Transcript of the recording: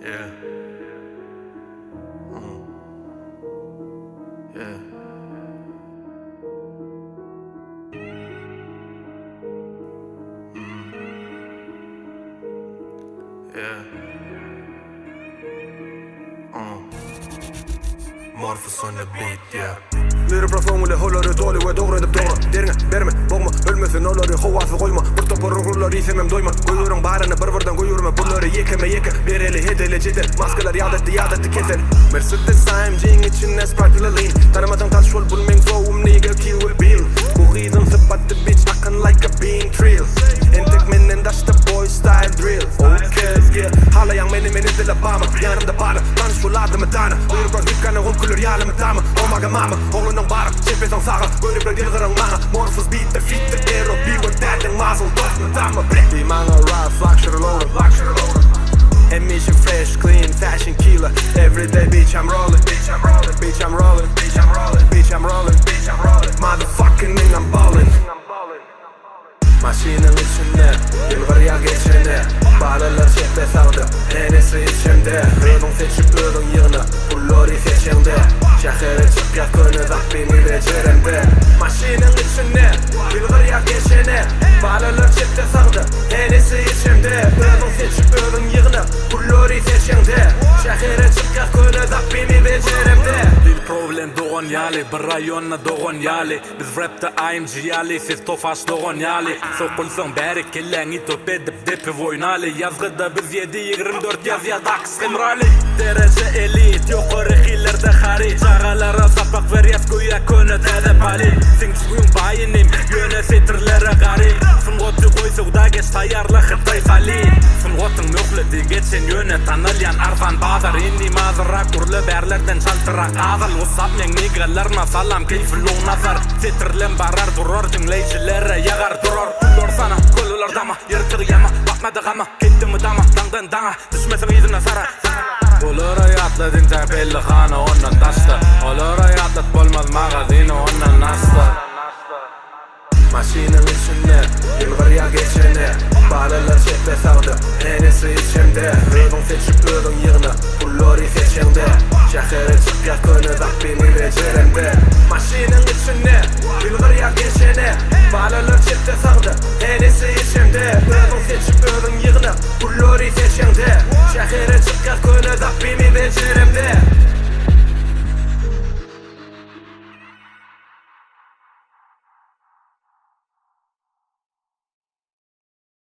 Yeah. Yeah. Yeah. Morphos on the beat, yeah. Lyre fra formule holder det dårlig og jeg dårlig det dårlig Deringe, berme, boğma, ölmesin oları Hovası koyma, bir toparı rullar isemem doyma Koyuyorum bağrını barvardan koyuyorum bunları yekeme yeke Bereli hedeli cidden, maskalar yadetti keser Mercedes AMG'in içinde Sprite ile lean Tanımadan taş yol bulmayın flow'um nigga kill will bill Bu rhythm sıpattı bitch akan like a bean trill Entek menden daşta boy style drill Okay, yeah Halayan benim enizde labama Yanımda para, tanış yollardı mı tane Uyuruklar hükkane hulkulur yağlı mı tamı Olmaga mama, oğlunun bara Çepe san sağa, görüpler dilgırın mağa Morphos beat'te fitte dero Bir var derdin mazel, dost mı tamı Bir mange ride, luxury loader Emission fresh, clean, fashion killer Everyday bitch I'm rolling Bitch I'm rolling, bitch I'm rolling Bitch I'm rolling, bitch I'm rolling Bitch I'm rolling Motherfucking thing I'm ballin' Maşinin içinde Yılgır ya geçene Bağlılar cepte sardı Enesi içimde Ödün seçip ödün yığını Pullori seçende Şehre çık ya könü Dak beni beceremde Maşinin içinde Yılgır ya geçene Bağlılar cepte sardı Enesi içimde Ödün seçip ödün yığını Pullori seçende Şehre çık ya könü Dak beni beceremde problem doğan yali Bir rayonna doğan yali Biz rapta AMG yali Siz tofaş doğan yali Sokulsan beri kelleği top edip depi voynali Yazgıda biz 7-24 yaz ya daks kımrali Derece elit yukarı hillerde hariç Ağalara sapak ver yaz kuya könü tedep ali Sen çıkıyın bayinim yöne setirlere gari Fıngotu koysa da geç tayarlı hıttay fali Fıngotun mühledi geçen yöne tanılyan arfan bazar İndi mazıra kurlu berlerden çaltıra ağzal Usap men nigalarına salam keyfilun nazar Setirlen barar durur dinleyicilere yagar durur Dorsana kollular dama yırtır yama Bakmadı gama gitti mi dama Dangdan dana düşmesin yüzüne sara Olur hayatladın tepelli khana ondan taşta Olur hayatlat bolmaz magazini ondan nasta Maşinin içinde Yılgır ya geçene Bağlılar cepte sardı Enesi içimde Ödün seçip ödün yığını Pullori seçende Şehre çık ya könü Dak beni beceremde Maşinin içinde Yılgır ya geçene Bağlılar cepte sardı Enesi içimde